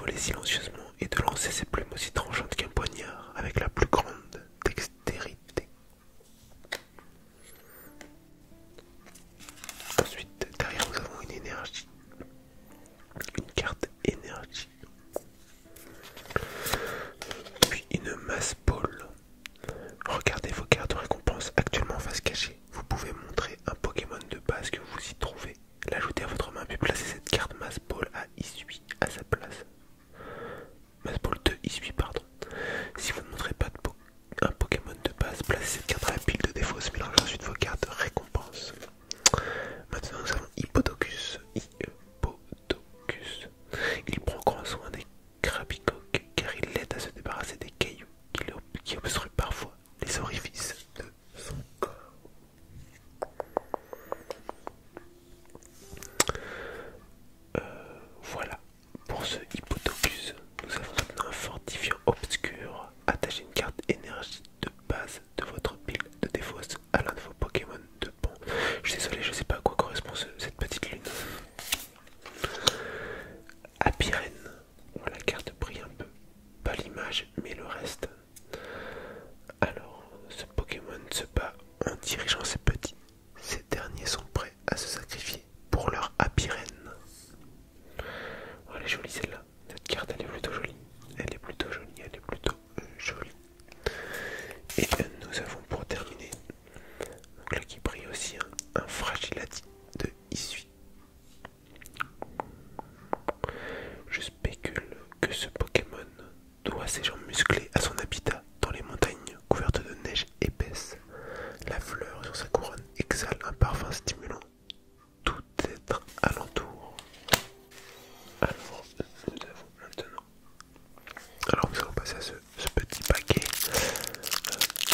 voler silencieusement et de lancer ses plumes aussi tranchantes qu'un poignard avec la plus grande dextérité. Ensuite, derrière nous avons une énergie, une carte énergie, puis une masse pôle. Regardez vos cartes de récompense actuellement en face cachée. Vous pouvez montrer un Pokémon de base que vous y trouvez, l'ajouter à votre main puis placer cette carte masse pôle à Isui à sa place. Masse pôle 2 Isui, pardon. Si vous ne montrez pas un Pokémon de base, placez cette carte à la pile de défauts, mélangez ensuite vos cartes de récompense. Maintenant nous avons Hippodocus. Hippodocus. Il prend grand soin des crabicoques car il l'aide à se débarrasser des cailloux qui obstruent parfois les orifices de son corps. Voilà pour ce Hippodocus. Nous avons maintenant un fortifiant obscur. Attachez une carte énergie de base de votre pile de défausse à l'un de vos Pokémon de banc. Je suis désolé, je sais pas à quoi correspond cette petite lune. Apirène. Bon, la carte brille un peu. Pas l'image, mais le reste. Alors, ce Pokémon se bat en dirigeant ses petits. Ces derniers sont prêts à se sacrifier pour leur Apirène. Oh, elle est jolie celle-là. Cette carte, elle est plutôt jolie. Elle est plutôt jolie, elle est plutôt jolie. Et nous avons pour terminer, donc là qui brille aussi, un Fragilati de Isui. Je spécule que ce Pokémon doit ses jambes musclées à son habitat dans les montagnes couvertes de neige épaisse. La fleur sur sa couronne exhale un parfum stimulant tout être alentour. Alors, nous avons maintenant. Alors, nous allons passer à ce petit paquet.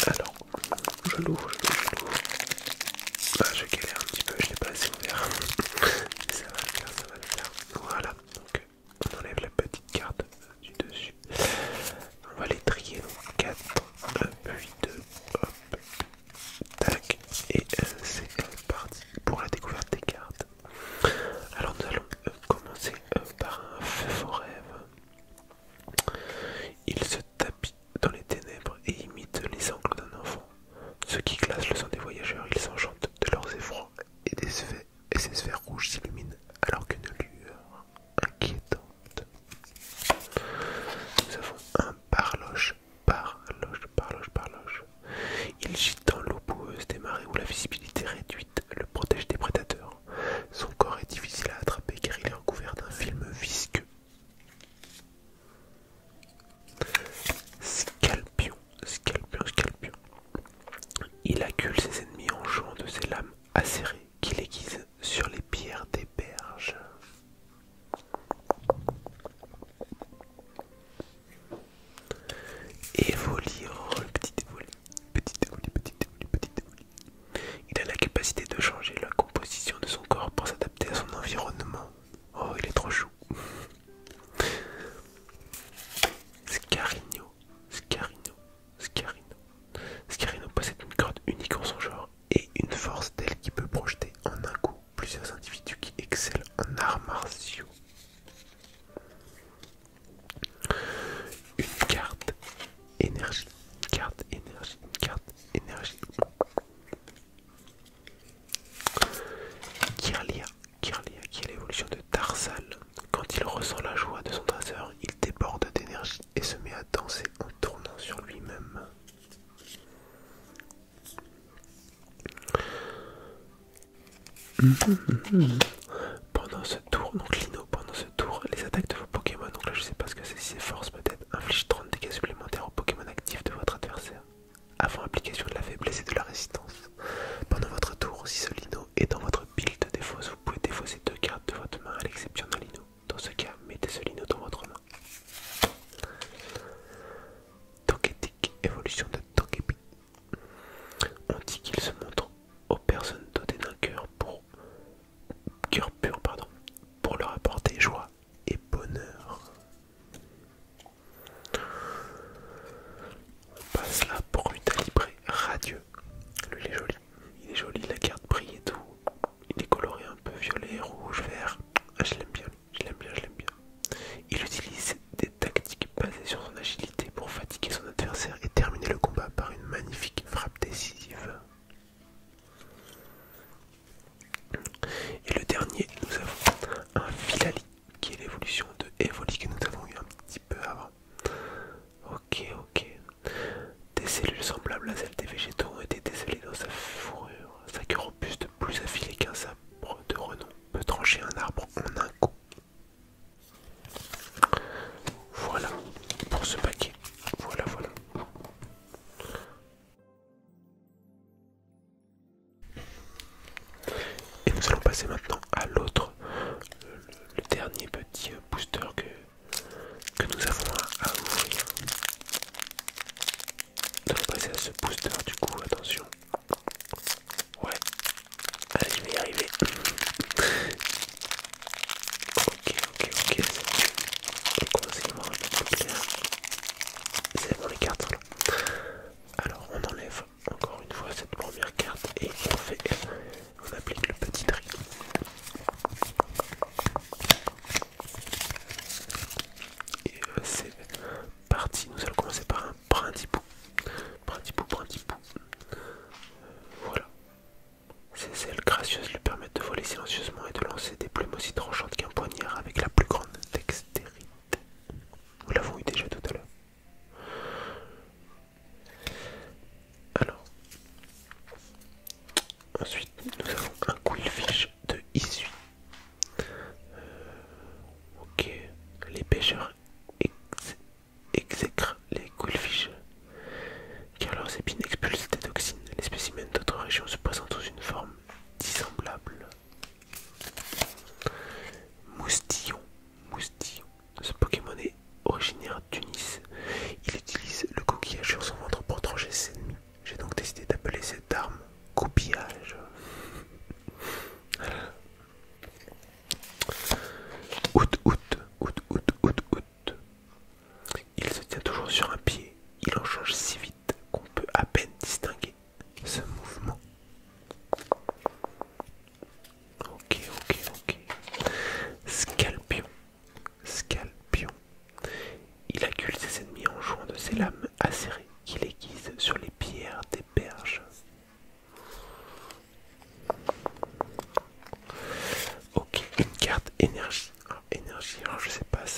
Alors, je l'ouvre. Ah, je galère un petit peu, je l'ai pas assez ouvert. Mais ça va le faire, ça va le faire. Voilà, donc on enlève la petite carte du dessus. On va les trier, donc 4, puis 2, hop, tac, et c'est parti pour la découverte des cartes. Alors nous allons commencer par un feu faux rêve. Il se tapit dans les ténèbres et imite les sanglots d'un enfant. Ceux qui glacent le sang des voyageurs, ils s'enchantent de leurs effrois et ces sphères rouges s'illuminent alors qu'une lueur inquiétante. Nous avons un Parloche. Il gît dans l'eau boueuse des marais où la visibilité réduite le protège des prédateurs. Son corps est difficile à attraper car il est recouvert d'un film visqueux. Scalpion. Il accule ses ennemis en jouant de ses lames acérées qu'il aiguise sur les pierres des berges. Évoli, petite évoli. Il a la capacité de changer la composition de son corps pour s'adapter à son environnement. Oh, il est trop chou. Scarino possède une corde unique en son genre et une force telle qu'il peut projeter en un coup plusieurs individus qui excellent en arts martiaux. Une carte énergie. Kirlia, qui est l'évolution de Tarsal. Quand il ressent la joie de son dresseur, il déborde d'énergie et se met à danser en tournant sur lui-même. Pendant ce tour, les attaques de vos Pokémon, donc là je sais pas ce que c'est, si c'est force peut-être, infligent 30 dégâts supplémentaires aux Pokémon actifs de votre adversaire, avant application de la faiblesse et de la résistance. Pendant votre tour, si ce Lino est dans votre pile de défausse, vous pouvez défausser 2 cartes de votre main à l'exception d'un Lino. Dans ce cas, mettez ce Lino dans votre main. Togetic, évolution de Togepi. On dit qu'il se montre aux personnes dotées d'un cœur pur, pour leur apporter joie et bonheur.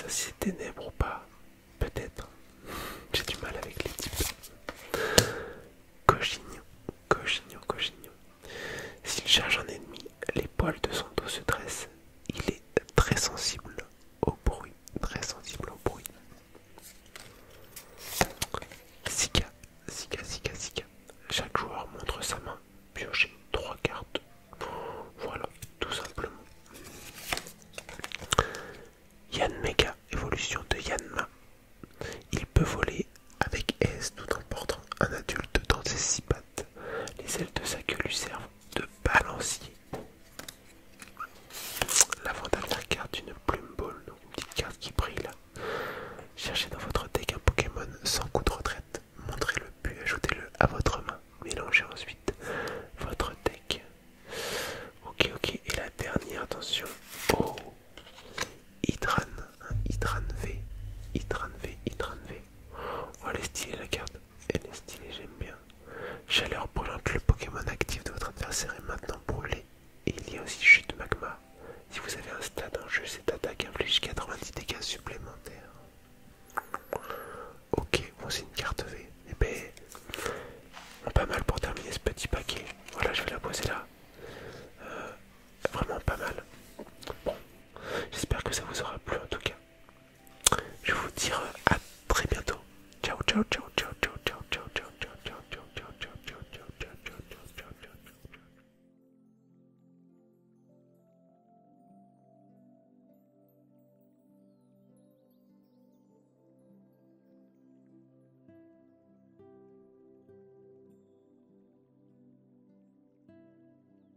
ça si c'est ténèbres ou pas. Peut-être. J'ai du mal avec les types. Cochignon, cochignon, cochignon. S'il charge un ennemi, les poils de son dos se dressent. Il est très sensible au bruit. Très sensible au bruit. Sika, Sika, Sika, Sika. Chaque joueur montre sa main. Piocher 3 cartes. Voilà, tout simplement. Yanmega, évolution de Yanma. Il peut voler avec aise tout en portant un adulte dans ses 6 pattes. Les ailes de sa queue lui servent de balancier. L'avant-dernière carte, une plume ball, donc une petite carte qui brille là. Cherchez dans votre deck un Pokémon sans coup de retraite. Montrez-le puis ajoutez-le à votre main. Mélangez ensuite votre deck. Ok, ok. Et la dernière, attention. Oh, Hydran, un Hydran V. Hydran V, Hydran V. Oh, elle est stylée la carte. Elle est stylée, j'aime bien. Chaleur brûlante, le Pokémon actif de votre adversaire est maintenant brûlé. Et il y a aussi chute magma. Si vous avez un stade en jeu, cette attaque inflige 90 dégâts supplémentaires. Ok, bon c'est une carte V. Et ben, pas mal pour terminer ce petit paquet. Voilà, je vais la poser là. Vraiment pas mal. Bon, j'espère que ça vous aura plu en tout cas. Je vais vous dire à très bientôt. Ciao, ciao, ciao.